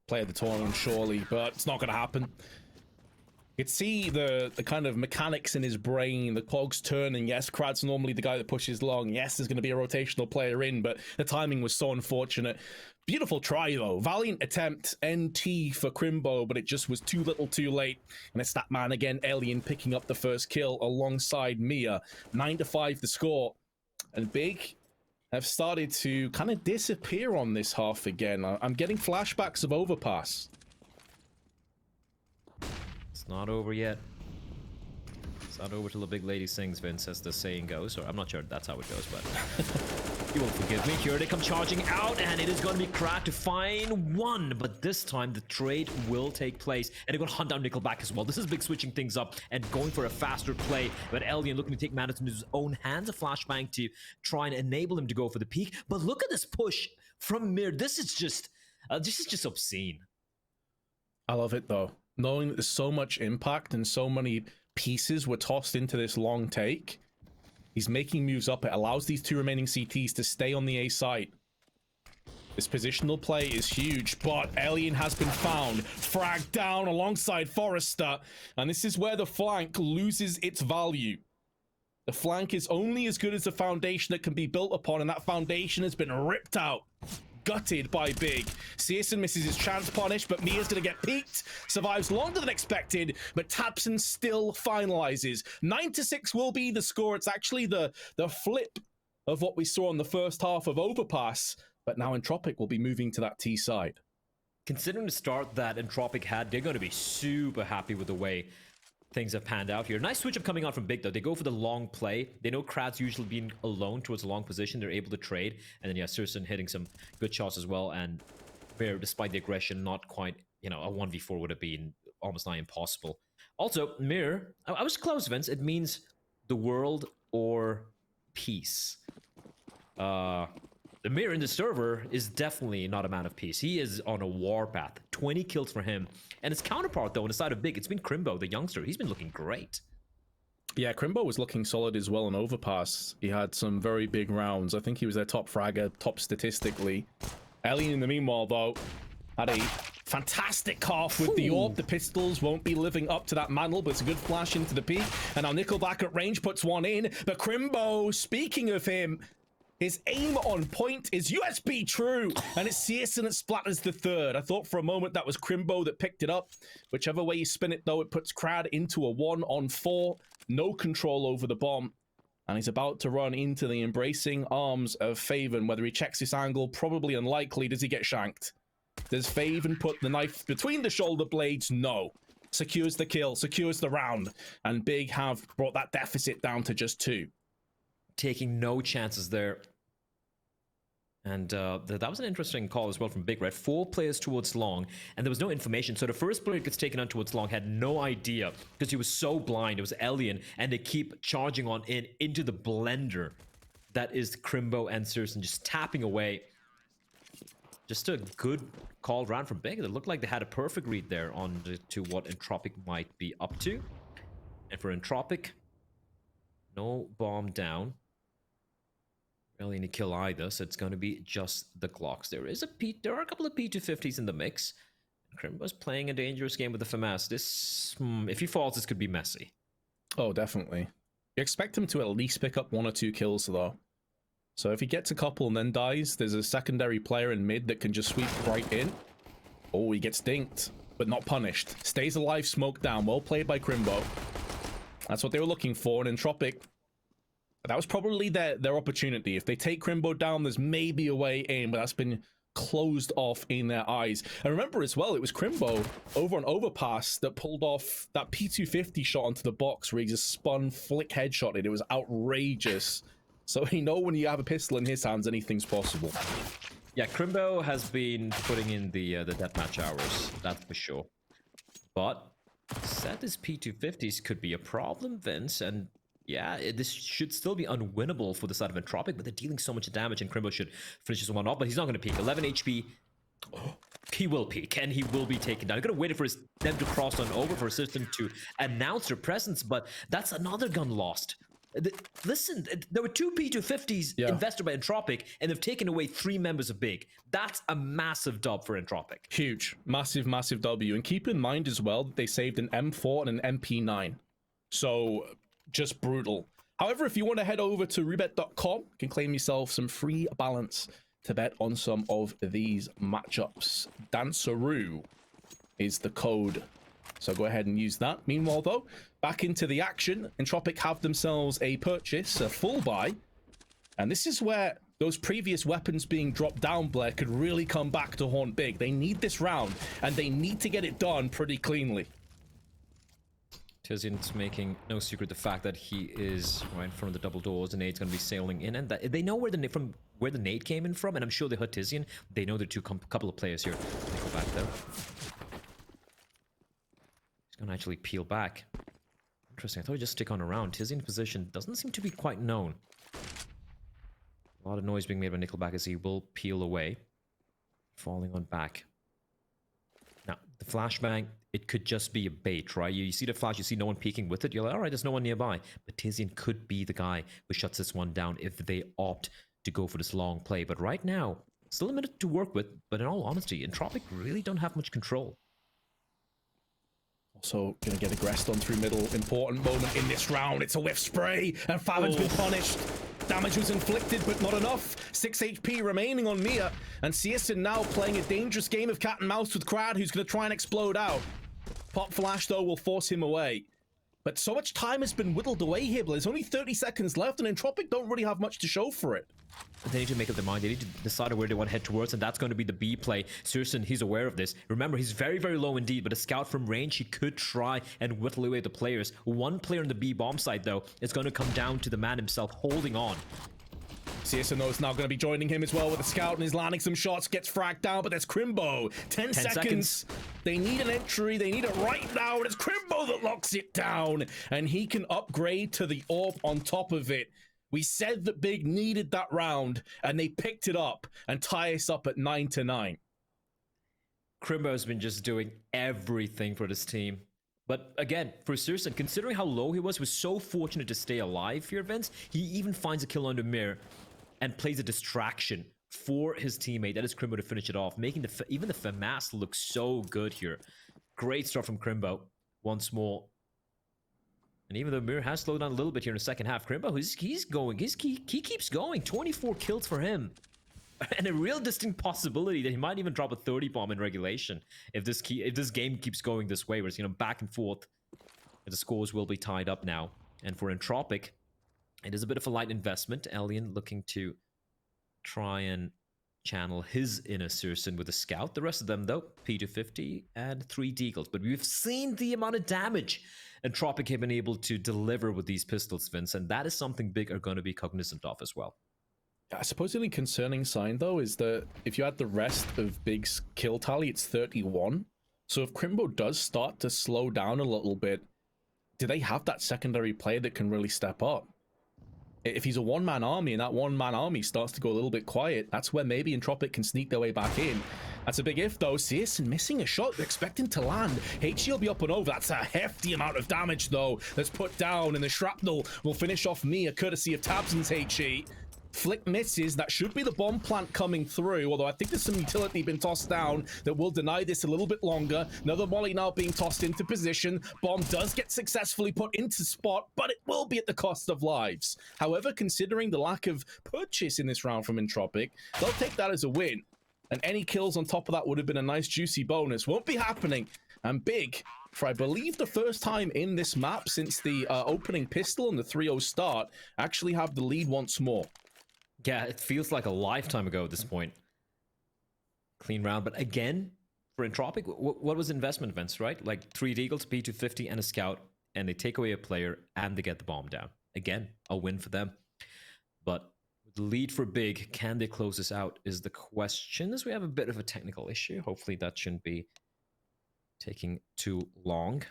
Speaker 1: Play of the tournament, surely, but it's not going to happen. You could see the kind of mechanics in his brain, the cogs turning. Yes, Krad's normally the guy that pushes long. Yes, there's going to be a rotational player in, but the timing was so unfortunate. Beautiful try, though. Valiant attempt, NT for Crimbo, but it just was too little too late. And it's that man again, Alien, picking up the first kill alongside Mia. 9-5 the score. And Big have started to kind of disappear on this half again. I'm getting flashbacks of Overpass.
Speaker 2: It's not over yet. It's not over till the big lady sings, Vince, as the saying goes. Or I'm not sure that's how it goes, but you won't forgive me. Here they come charging out, and it is going to be Krad to find 1. But this time, the trade will take place, and they're going to hunt down Nickelback as well. This is Big switching things up and going for a faster play. But Alien looking to take matters into his own hands. A flashbang to try and enable him to go for the peak. But look at this push from Mir. This is just obscene.
Speaker 1: I love it, though. Knowing that there's so much impact and so many pieces were tossed into this long take. He's making moves up. It allows these 2 remaining CTs to stay on the A site. This positional play is huge, but Alien has been found. Fragged down alongside Forrester. And this is where the flank loses its value. The flank is only as good as the foundation that can be built upon, and that foundation has been ripped out. Gutted by Big. Searson misses his chance punish, but Mia's gonna get peaked. Survives longer than expected, but Tapson still finalizes. 9-6 will be the score. It's actually the flip of what we saw in the first half of Overpass, but now Entropiq will be moving to that T side.
Speaker 2: Considering the start that Entropiq had, they're going to be super happy with the way things have panned out here. Nice switch up coming out from Big, though. They go for the long play. They know Krad's usually being alone towards a long position. They're able to trade. And then, yeah, Searson hitting some good shots as well. And Bear, despite the aggression, not quite, you know, a 1v4 would have been almost nigh impossible. Also, Mir, I was close, Vince. It means the world or peace. The Mir in the server is definitely not a man of peace. He is on a warpath. 20 kills for him. And his counterpart, though, on the side of Big, it's been Crimbo, the youngster. He's been looking great.
Speaker 1: Yeah, Crimbo was looking solid as well in Overpass. He had some very big rounds. I think he was their top fragger, top statistically. Alien, in the meanwhile, though, had a fantastic half with the AWP. The pistols won't be living up to that mantle, but it's a good flash into the peak. And now Nickelback at range puts 1 in. But Crimbo, speaking of him, his aim on point is USB true, and it's Searson that splatters the 3rd. I thought for a moment that was Crimbo that picked it up. Whichever way you spin it, though, it puts Krad into a 1-on-4. No control over the bomb, and he's about to run into the embracing arms of Faven. Whether he checks this angle, probably unlikely. Does he get shanked? Does Faven put the knife between the shoulder blades? No. Secures the kill, secures the round, and Big have brought that deficit down to just 2.
Speaker 2: Taking no chances there. And that was an interesting call as well from Big, right? 4 players towards long, and there was no information. So the first player that gets taken out towards long had no idea because he was so blind. It was Alien, and they keep charging on into the blender. That is Crimbo and Searson just tapping away. Just a good call round from Big. It looked like they had a perfect read there on to what Entropiq might be up to. And for Entropiq, no bomb down. Really any kill either, so it's going to be just the Glocks. There are a couple of P250s in the mix. Crimbo's playing a dangerous game with the FAMAS. This, if he falls, this could be messy.
Speaker 1: Oh, definitely. You expect him to at least pick up 1 or 2 kills, though. So if he gets a couple and then dies, there's a secondary player in mid that can just sweep right in. Oh, he gets dinked. but not punished. Stays alive, smoked down. Well played by Crimbo. That's what they were looking for. And Entropiq, that was probably their opportunity. If they take Crimbo down, there's maybe a way in, but that's been closed off in their eyes. And remember as well, it was Crimbo over an overpass that pulled off that P250 shot onto the box where he just spun, flick headshotted. It was outrageous. So you know when you have a pistol in his hands, anything's possible.
Speaker 2: Yeah, Crimbo has been putting in the deathmatch hours, that's for sure. But said his P250s could be a problem, Vince, and yeah, this should still be unwinnable for the side of Entropiq, but they're dealing so much damage, and Crimbo should finish this one off, but he's not going to peek. 11 HP. He will peek, and he will be taken down. I'm going to wait for them to cross on over for System to announce their presence, but that's another gun lost. Listen, there were 2 P250s invested by Entropiq, and they've taken away 3 members of Big. That's a massive dub for Entropiq.
Speaker 1: Huge. Massive, massive W. And keep in mind as well that they saved an M4 and an MP9. So just brutal. However, if you want to head over to Roobet.com, you can claim yourself some free balance to bet on some of these matchups. Danceroo is the code. So go ahead and use that. Meanwhile, though, back into the action. Entropiq have themselves a purchase, a full buy. And this is where those previous weapons being dropped down, Blair, could really come back to haunt Big. They need this round, and they need to get it done pretty cleanly.
Speaker 2: Tizian's making no secret the fact that he is right in front of the double doors. The nade's going to be sailing in, and that, they know where the nade came in from, and I'm sure they hurt Tizian. They know there are couple of players here. Let me go back there. Gonna actually peel back. Interesting. I thought he'd just stick on around. Tizian's position doesn't seem to be quite known. A lot of noise being made by Nickelback as he will peel away. Falling on back. Now, the flashbang, it could just be a bait, right? You see the flash, you see no one peeking with it. You're like, all right, there's no one nearby. But Tizian could be the guy who shuts this one down if they opt to go for this long play. But right now, still a minute to work with. But in all honesty, Entropiq really don't have much control.
Speaker 1: Also, gonna get aggressed on through middle. Important moment in this round. It's a whiff spray, and Fallon's been punished. Damage was inflicted, but not enough. 6 HP remaining on Mia, and Searson now playing a dangerous game of cat and mouse with Crad, who's gonna try and explode out. Pop Flash, though, will force him away. But so much time has been whittled away here, but there's only 30 seconds left, and Entropiq don't really have much to show for it.
Speaker 2: They need to make up their mind. They need to decide where they want to head towards, and that's going to be the B play. Searson, he's aware of this. Remember, he's very, very low indeed, but a scout from range, he could try and whittle away the players. One player on the B bomb side, though, is going to come down to the man himself holding on.
Speaker 1: Searson, though, is now going to be joining him as well with a scout, and he's landing some shots, gets fragged down, but there's Crimbo. 10 seconds. They need an entry. They need it right now, and it's Crimbo that locks it down, and he can upgrade to the AWP on top of it. We said that Big needed that round, and they picked it up and tie us up at 9-9.
Speaker 2: Crimbo has been just doing everything for this team. But again, for Searson, considering how low he was so fortunate to stay alive here, Vince. He even finds a kill on the mirror and plays a distraction for his teammate. That is Crimbo to finish it off, making even the FAMAS look so good here. Great start from Crimbo once more. And even though Mir has slowed down a little bit here in the second half, Crimbo, he keeps going. 24 kills for him. And a real distinct possibility that he might even drop a 30 bomb in regulation if this game keeps going this way, where it's back and forth. The scores will be tied up now. And for Entropiq, it is a bit of a light investment. Elian looking to try and channel his inner Searson with a scout. The rest of them, though, P250 and 3 deagles. But we've seen the amount of damage Entropiq have been able to deliver with these pistols, Vince, and that is something Big are going to be cognizant of as well.
Speaker 1: I suppose the only concerning sign, though, is that if you add the rest of Big's kill tally, it's 31. So if Crimbo does start to slow down a little bit, do they have that secondary player that can really step up? If he's a one-man army and that one-man army starts to go a little bit quiet, that's where maybe Entropiq can sneak their way back in. That's a big if, though. Searson missing a shot. They're expecting to land. HE will be up and over. That's a hefty amount of damage, though, that's put down, and the shrapnel will finish off Mia, courtesy of Tabson's HE. Flick misses. That should be the bomb plant coming through, although I think there's some utility been tossed down that will deny this a little bit longer. Another molly now being tossed into position. Bomb does get successfully put into spot, but it will be at the cost of lives. However, considering the lack of purchase in this round from Entropiq, they'll take that as a win. And any kills on top of that would have been a nice juicy bonus. Won't be happening And Big, for I believe the first time in this map since the opening pistol and the 3-0 start, actually have the lead once more.
Speaker 2: Yeah, it feels like a lifetime ago at this point. Clean round, but again, for Entropiq, what was investment events, right? Like 3 Deagles, P250, and a Scout, and they take away a player, and they get the bomb down. Again, a win for them. But the lead for Big, can they close this out, is the question, as we have a bit of a technical issue. Hopefully that shouldn't be taking too long.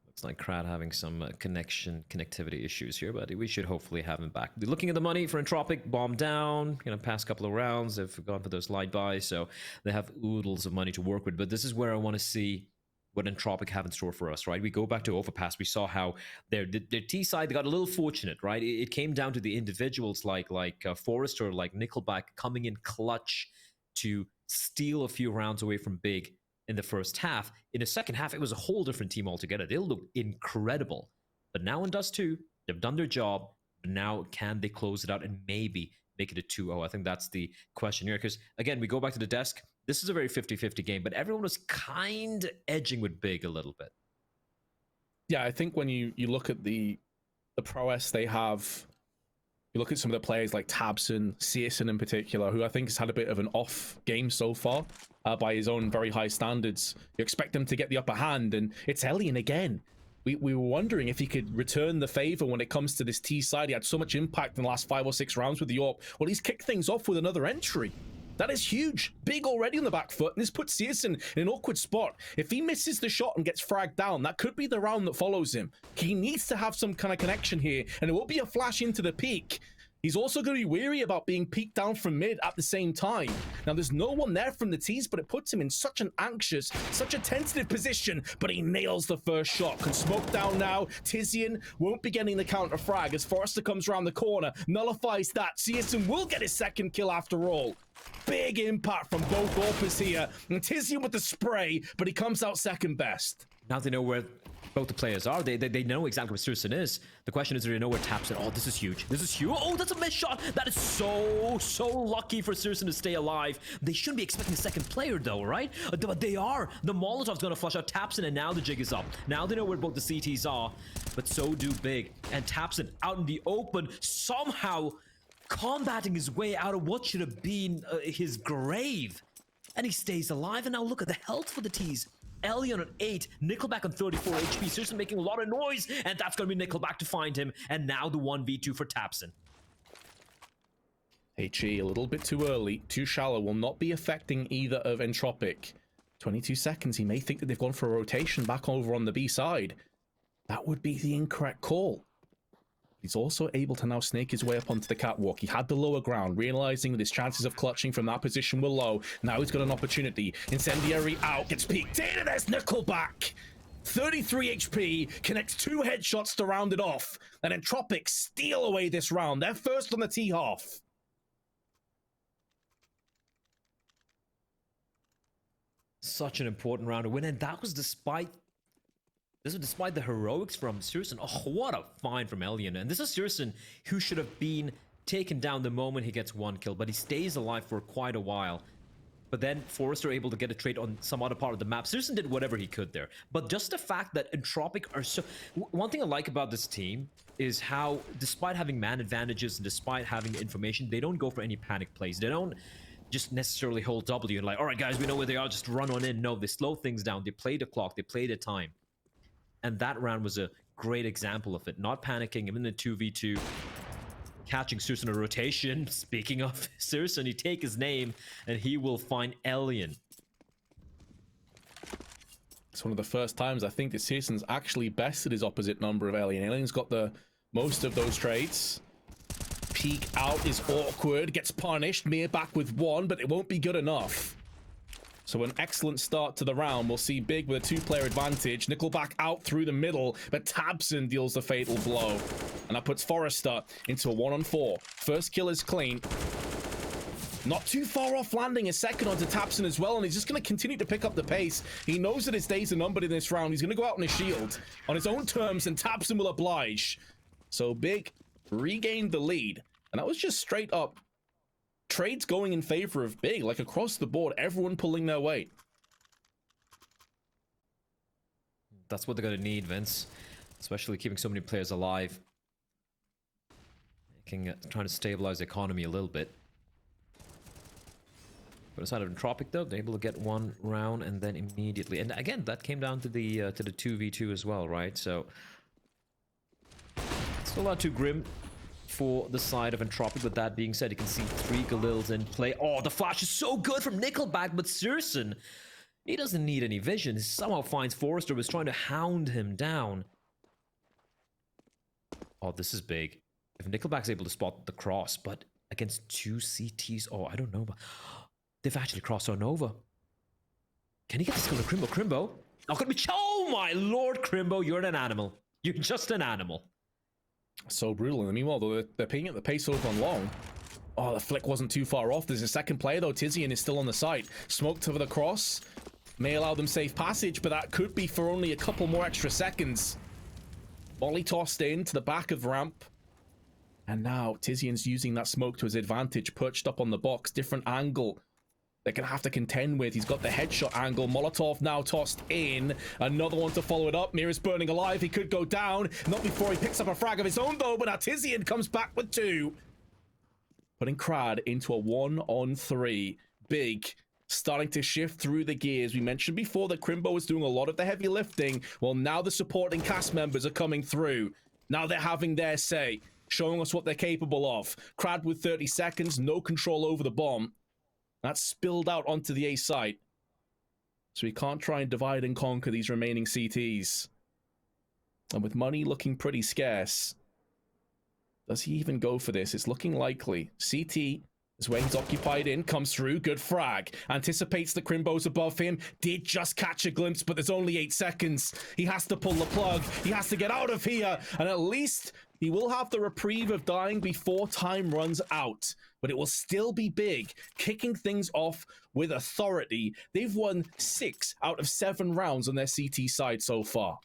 Speaker 2: Looks like Crad having some connectivity issues here, but we should hopefully have him back. Looking at the money for Entropiq, bomb down. Past couple of rounds, they've gone for those light buys, so they have oodles of money to work with. But this is where I want to see what Entropiq have in store for us, right? We go back to Overpass. We saw how their T side, they got a little fortunate, right? It came down to the individuals like Forrester, like Nickelback coming in clutch to steal a few rounds away from Big in the first half. In the second half, it was a whole different team altogether. They look incredible. But now in Dust 2, they've done their job. But now can they close it out and maybe make it a 2-0? I think that's the question here. Because, again, we go back to the desk. This is a very 50-50 game, but everyone was kind of edging with Big a little bit.
Speaker 1: Yeah, I think when you look at the prowess they have, you look at some of the players like Tabson, Searson in particular, who I think has had a bit of an off game so far by his own very high standards. You expect them to get the upper hand, and it's Elian again. We were wondering if he could return the favor when it comes to this T side. He had so much impact in the last 5 or 6 rounds with the AWP. Well, he's kicked things off with another entry. That is huge. Big already on the back foot, and this puts Searson in an awkward spot. If he misses the shot and gets fragged down, that could be the round that follows him. He needs to have some kind of connection here, and it won't be a flash into the peak. He's also going to be weary about being peeked down from mid at the same time. Now, there's no one there from the T's, but it puts him in such an anxious, such a tentative position, but he nails the first shot. Can smoke down now. Tizian won't be getting the counter frag as Forrester comes around the corner, nullifies that. Searson will get his second kill after all. Big impact from both AWPers here. And Tizian with the spray, but he comes out second best.
Speaker 2: Now they know where both the players are. They know exactly where Searson is. The question is, do they know where Tabson? Oh, this is huge. This is huge. Oh, that's a missed shot. That is so lucky for Searson to stay alive. They shouldn't be expecting a second player though, right? But they are. The Molotov's going to flush out Tabson, and now the jig is up. Now they know where both the CTs are, but so do Big. And Tabson out in the open, somehow combating his way out of what should have been his grave. And he stays alive, and now look at the health for the T's. Elion on 8, Nickelback on 34 HP. Searson making a lot of noise, and that's going to be Nickelback to find him. And now the 1v2 for Tabson.
Speaker 1: HE, a little bit too early, too shallow, will not be affecting either of Entropiq. 22 seconds, he may think that they've gone for a rotation back over on the B side. That would be the incorrect call. He's also able to now snake his way up onto the catwalk. He had the lower ground, realizing that his chances of clutching from that position were low. Now he's got an opportunity. Incendiary out, gets peeked in, and there's Nickelback. 33 HP, connects 2 headshots to round it off. And Entropiq steal away this round. They're first on the T half.
Speaker 2: Such an important round to win, and that was despite the heroics from Searson. Oh, what a find from Elion. And this is Searson, who should have been taken down the moment he gets 1 kill, but he stays alive for quite a while. But then Forrester able to get a trade on some other part of the map. Searson did whatever he could there. But just the fact that Entropiq are so... One thing I like about this team is how, despite having man advantages and despite having information, they don't go for any panic plays. They don't just necessarily hold W and like, all right, guys, we know where they are, just run on in. No, they slow things down. They play the clock. They play the time. And that round was a great example of it. Not panicking, even in the 2v2, catching Searson in a rotation. Speaking of Searson, he take his name, and he will find Elion.
Speaker 1: It's one of the first times I think that Searson's actually bested his opposite number of Elion. Elion's got the most of those trades. Peek out is awkward, gets punished. Mir back with 1, but it won't be good enough. So an excellent start to the round. We'll see Big with a 2-player advantage. Nickelback out through the middle, but Tabson deals the fatal blow. And that puts Forrester into a 1-on-4. First kill is clean. Not too far off landing a second onto Tabson as well, and he's just going to continue to pick up the pace. He knows that his days are numbered in this round. He's going to go out on his shield on his own terms, and Tabson will oblige. So Big regained the lead, and that was just straight up trades going in favor of Big, like across the board, everyone pulling their weight.
Speaker 2: That's what they're going to need, Vince. Especially keeping so many players alive. Trying to stabilize the economy a little bit. But aside of Entropiq, though, they're able to get one round and then immediately. And again, that came down to the 2v2 as well, right? So still not too grim for the side of Entropiq. With that being said, you can see 3 Galils in play. Oh, the flash is so good from Nickelback, but Searson, he doesn't need any vision. He somehow finds Forrester, was trying to hound him down. Oh, this is big. If Nickelback's able to spot the cross, but against 2 CTs, oh, I don't know. But they've actually crossed on over. Can he get this going to Crimbo? Crimbo? Not going to be. Oh my lord, Crimbo, you're an animal. You're just an animal.
Speaker 1: So brutal. And meanwhile, though, they're picking up the pace over on long. Oh, the flick wasn't too far off. There's a second player, though. Tizian is still on the site. Smoked over the cross. May allow them safe passage, but that could be for only a couple more extra seconds. Molly tossed in to the back of the ramp. And now Tizian's using that smoke to his advantage, perched up on the box. Different angle they're going to have to contend with. He's got the headshot angle. Molotov now tossed in. Another one to follow it up. Mira's burning alive. He could go down. Not before he picks up a frag of his own, though. But now Tizian comes back with 2. Putting Crad into a 1-on-3. Big. Starting to shift through the gears. We mentioned before that Crimbo was doing a lot of the heavy lifting. Well, now the supporting cast members are coming through. Now they're having their say, showing us what they're capable of. Crad with 30 seconds, no control over the bomb. That's spilled out onto the A site. So we can't try and divide and conquer these remaining CTs. And with money looking pretty scarce, does he even go for this? It's looking likely. CT is where he's occupied in, comes through, good frag. Anticipates that Crimbo's above him, did just catch a glimpse, but there's only 8 seconds. He has to pull the plug, he has to get out of here, and at least he will have the reprieve of dying before time runs out. But it will still be Big, kicking things off with authority. They've won 6 out of 7 rounds on their CT side so far.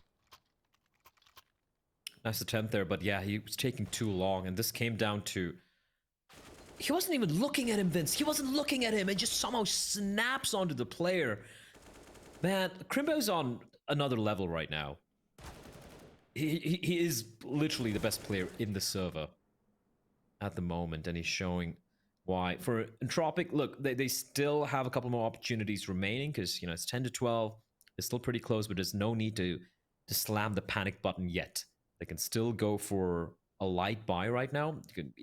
Speaker 2: Nice attempt there, but yeah, he was taking too long, and this came down to... He wasn't even looking at him, Vince. He wasn't looking at him, and just somehow snaps onto the player. Man, Crimbo's on another level right now. He is literally the best player in the server at the moment, and he's showing why. For Entropiq, look, they still have a couple more opportunities remaining, because, you know, it's 10 to 12. It's still pretty close, but there's no need to slam the panic button yet. They can still go for a light buy right now. You could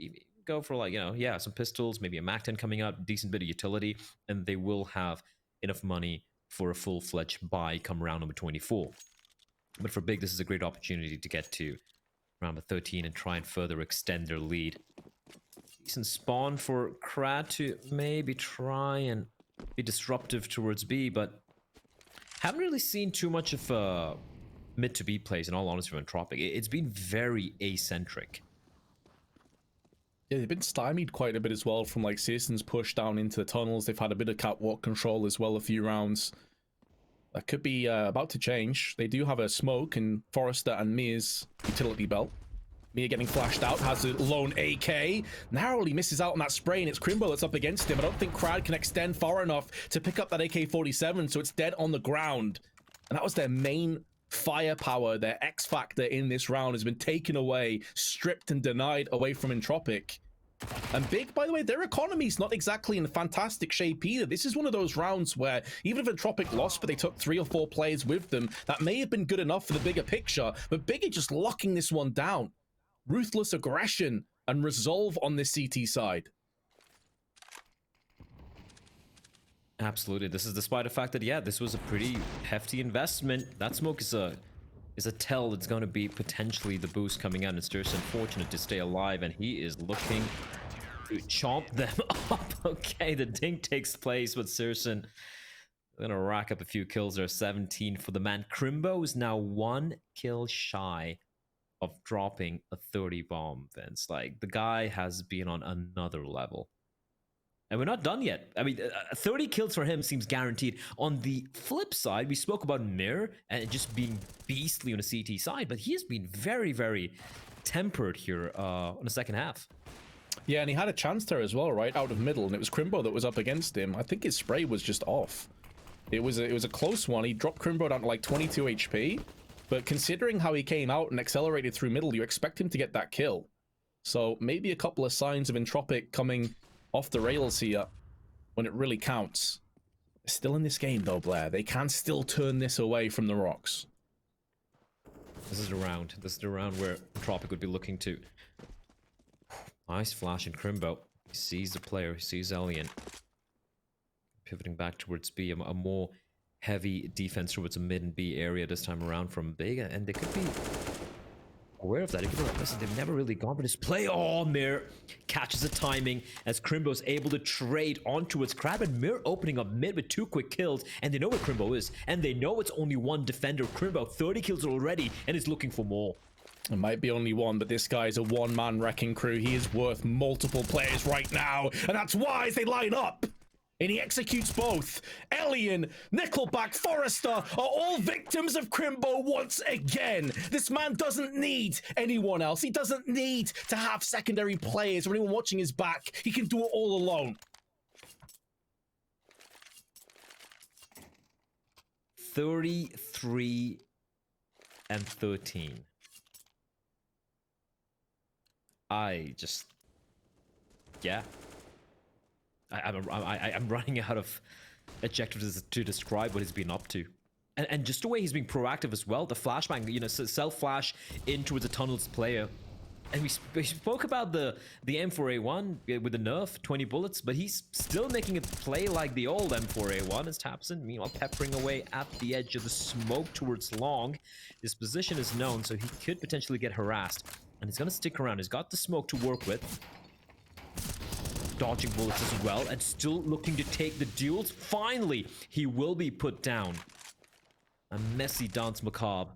Speaker 2: go for, like, you know, yeah, some pistols, maybe a MAC-10 coming out, decent bit of utility, and they will have enough money for a full-fledged buy come round number 24. But for Big, this is a great opportunity to get to round number 13 and try and further extend their lead. Decent spawn for Crad to maybe try and be disruptive towards B, but haven't really seen too much of mid to B plays, in all honesty, from Entropiq. It's been very eccentric.
Speaker 1: Yeah, they've been stymied quite a bit as well from, like, Searson's push down into the tunnels. They've had a bit of catwalk control as well a few rounds. That could be about to change. They do have a smoke in Forrester and Mia's utility belt. Mia getting flashed out, has a lone AK. Narrowly misses out on that spray, and it's Crimbo that's up against him. I don't think Crad can extend far enough to pick up that AK-47, so it's dead on the ground. And that was their main firepower, their X factor in this round has been taken away, stripped and denied away from Entropiq. And Big, by the way, their economy's not exactly in fantastic shape either. This is one of those rounds where even if Entropiq lost, but they took 3 or 4 players with them, that may have been good enough for the bigger picture. But Big are just locking this one down. Ruthless aggression and resolve on this CT side.
Speaker 2: Absolutely. This is despite the fact that, yeah, this was a pretty hefty investment. That smoke is a tell that's going to be potentially the boost coming out. And Sturson fortunate to stay alive, and he is looking to chomp them up. Okay, the dink takes place, but Sturson going to rack up a few kills there. 17 for the man. Crimbo is now 1 kill shy of dropping a 30 bomb, Vince. Like, the guy has been on another level. And we're not done yet. I mean, 30 kills for him seems guaranteed. On the flip side, we spoke about Mir and just being beastly on the CT side, but he has been very, very tempered here on the second half.
Speaker 1: Yeah, and he had a chance there as well, right out of middle, and it was Crimbo that was up against him. I think his spray was just off. It was a close one. He dropped Crimbo down to like 22 HP, but considering how he came out and accelerated through middle, you expect him to get that kill. So maybe a couple of signs of Entropiq coming off the rails here when it really counts. They're still in this game though, Blair. They can still turn this away from the rocks.
Speaker 2: This is the round. This is the round where Entropiq would be looking to. Nice flash in Crimbo. He sees the player, he sees Alien. Pivoting back towards B, a more heavy defense towards a mid and B area this time around from Big, and they could be aware of that. They could be like, listen, they've never really gone for this play. Oh, Mir catches the timing as Crimbo's able to trade onto its Crab, and Mir opening up mid with 2 quick kills, and they know where Crimbo is, and they know it's only one defender. Crimbo, 30 kills already, and is looking for more.
Speaker 1: It might be only one, but this guy's a one-man wrecking crew. He is worth multiple players right now, and that's why they line up. And he executes both. Alien, Nickelback, Forrester are all victims of Crimbo once again. This man doesn't need anyone else. He doesn't need to have secondary players or anyone watching his back. He can do it all alone.
Speaker 2: 33 and 13. Yeah. I'm running out of adjectives to describe what he's been up to. And just the way he's being proactive as well. The flashbang, you know, self-flash in towards a tunnels player. And we spoke about the M4A1 with the nerf, 20 bullets, but he's still making it play like the old M4A1 as Tapson, meanwhile peppering away at the edge of the smoke towards long. His position is known, so he could potentially get harassed. And he's going to stick around. He's got the smoke to work with. Dodging bullets as well, and still looking to take the duels. Finally, he will be put down. A messy dance macabre.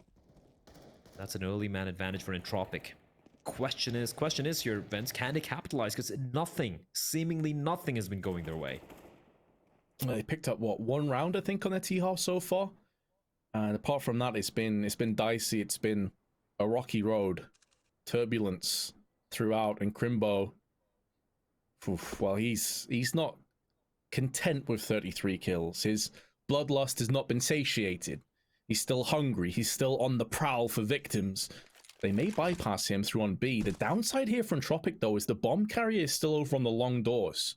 Speaker 2: That's an early man advantage for Entropiq. Question is here, Vince, can they capitalize? Because nothing, seemingly nothing has been going their way.
Speaker 1: They picked up, what, 1 round, I think, on their T-Half so far? And apart from that, it's been dicey. It's been a rocky road. Turbulence throughout, and Crimbo, well, he's not content with 33 kills. His bloodlust has not been satiated. He's still hungry. He's still on the prowl for victims. They may bypass him through on B. The downside here for Entropiq, though, is the bomb carrier is still over on the long doors.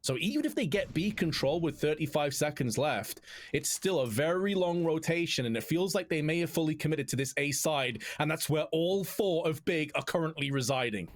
Speaker 1: So even if they get B control with 35 seconds left, it's still a very long rotation, and it feels like they may have fully committed to this A side, and that's where all 4 of Big are currently residing.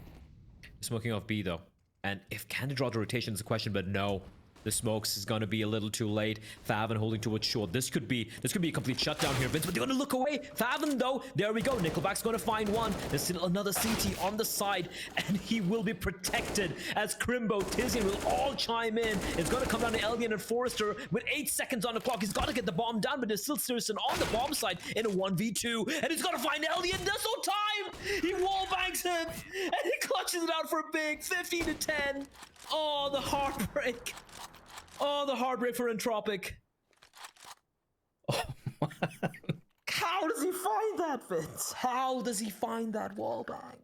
Speaker 2: Smoking off B, though. And if can they draw the rotation is a question, but no. The smokes is going to be a little too late. Favin holding towards short. This could be a complete shutdown here, Vince, but they're going to look away. Favin, though, there we go. Nickelback's going to find one. There's still another CT on the side, and he will be protected as Crimbo, Tizian will all chime in. It's going to come down to Alien and Forrester with 8 seconds on the clock. He's got to get the bomb down, but there's still Sirson on the bomb side in a 1v2, and he's going to find Alien. There's no time. He wallbangs him, and he clutches it out for a big 15 to 10. Oh, the heartbreak. Oh, the heartbreak for Entropiq.
Speaker 1: Oh, man.
Speaker 2: How does he find that, Vince? How does he find that wallbang?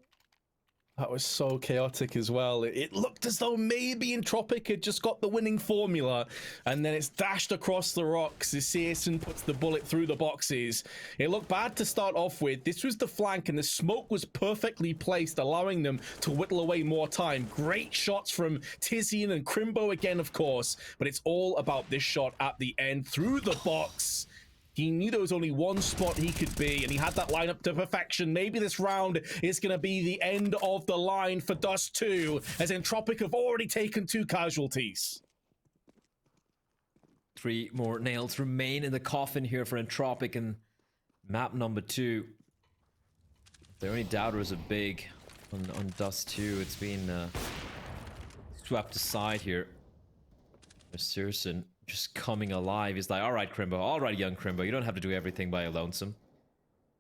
Speaker 1: That was so chaotic as well. It looked as though maybe Entropiq had just got the winning formula, and then it's dashed across the rocks as Searson puts the bullet through the boxes. It looked bad to start off with. This was the flank, and the smoke was perfectly placed, allowing them to whittle away more time. Great shots from Tizian and Crimbo again, of course, but it's all about this shot at the end through the box. He knew there was only one spot he could be, and he had that lineup to perfection. Maybe this round is going to be the end of the line for Dust 2, as Entropiq have already taken 2 casualties.
Speaker 2: 3 more nails remain in the coffin here for Entropiq in map number 2. If there are any doubters of Big on Dust 2, it's been swept aside here. There's Sirson just coming alive. He's like, all right, Crimbo, all right, young Crimbo, you don't have to do everything by your lonesome.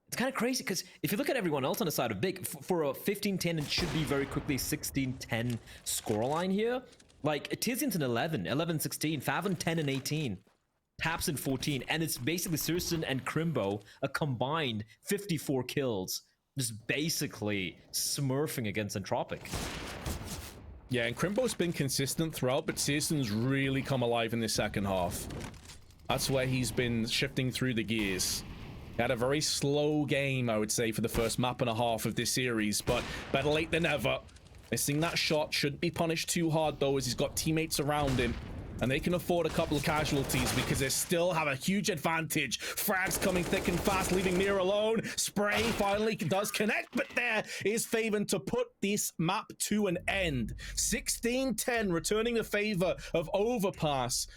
Speaker 2: It's kind of crazy because if you look at everyone else on the side of Big, for a 15-10, it should be very quickly 16-10 scoreline here. Like, Tizian's an 11, 11-16, Favin 10 and 18, Tapson 14, and it's basically Sirson and Crimbo a combined 54 kills, just basically smurfing against Entropiq.
Speaker 1: Yeah, and Crimbo's been consistent throughout, but Searson's really come alive in the second half. That's where he's been shifting through the gears. He had a very slow game, I would say, for the first map and a half of this series, but better late than never. Missing that shot shouldn't be punished too hard, though, as he's got teammates around him. And they can afford a couple of casualties because they still have a huge advantage. Frags coming thick and fast, leaving Mir alone. Spray finally does connect, but there is Faven to put this map to an end. 16-10, returning the favor of Overpass.